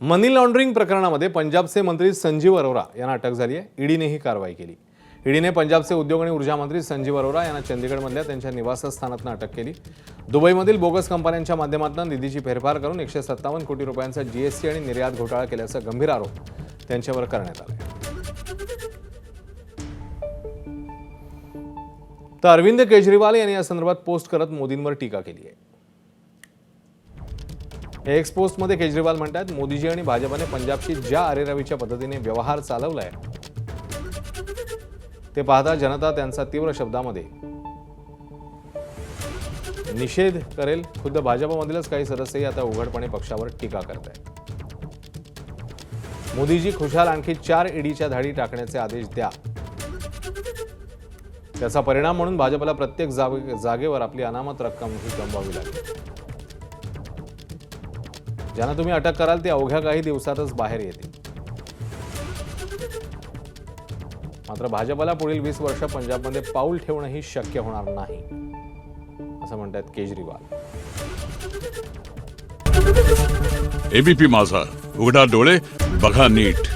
मनी laundering प्रकरणामध्ये पंजाबचे मंत्री संजीव अरोरा यांना अटक झाली आहे. ईडीने ही कारवाई केली. ईडीने पंजाबचे उद्योग आणि ऊर्जा मंत्री संजीव अरोरा यांना चंदीगडमधल्या त्यांच्या निवासस्थानातून अटक केली. दुबईमधील बोगस कंपन्यांच्या माध्यमातून निधीची फेरफार करून 157 कोटी रुपयांचा जीएसटी आणि निर्यात घोटाळा केल्याचा गंभीर आरोप त्यांच्यावर करण्यात आला. तर अरविंद केजरीवाल यांनी या संदर्भात पोस्ट करत मोदींवर टीका केली आहे. एक्स पोस्टमध्ये केजरीवाल म्हणतात, मोदीजी आणि भाजपने पंजाबशी ज्या अरेरावीच्या पद्धतीने व्यवहार चालवलाय ते पाहता जनता त्यांचा तीव्र शब्दामध्ये निषेध करेल. खुद्द भाजपमधीलच काही सदस्यही आता उघडपणे पक्षावर टीका करत आहेत. मोदीजी खुशाल आणखी 4 ईडीच्या धाडी टाकण्याचे आदेश द्या. त्याचा परिणाम म्हणून भाजपला प्रत्येक जागेवर आपली अनामत रक्कम ही गमवावी लागेल. ज्यांना तुम्ही अटक कराल ते अवघ्या काही दिवसातच बाहेर येतील. मात्र भाजपला पुढील 20 वर्ष पंजाबमध्ये पाऊल ठेवणंही शक्य होणार नाही असं म्हणतात केजरीवाल. एबीपी माझा, उघडा डोळे बघा नीट.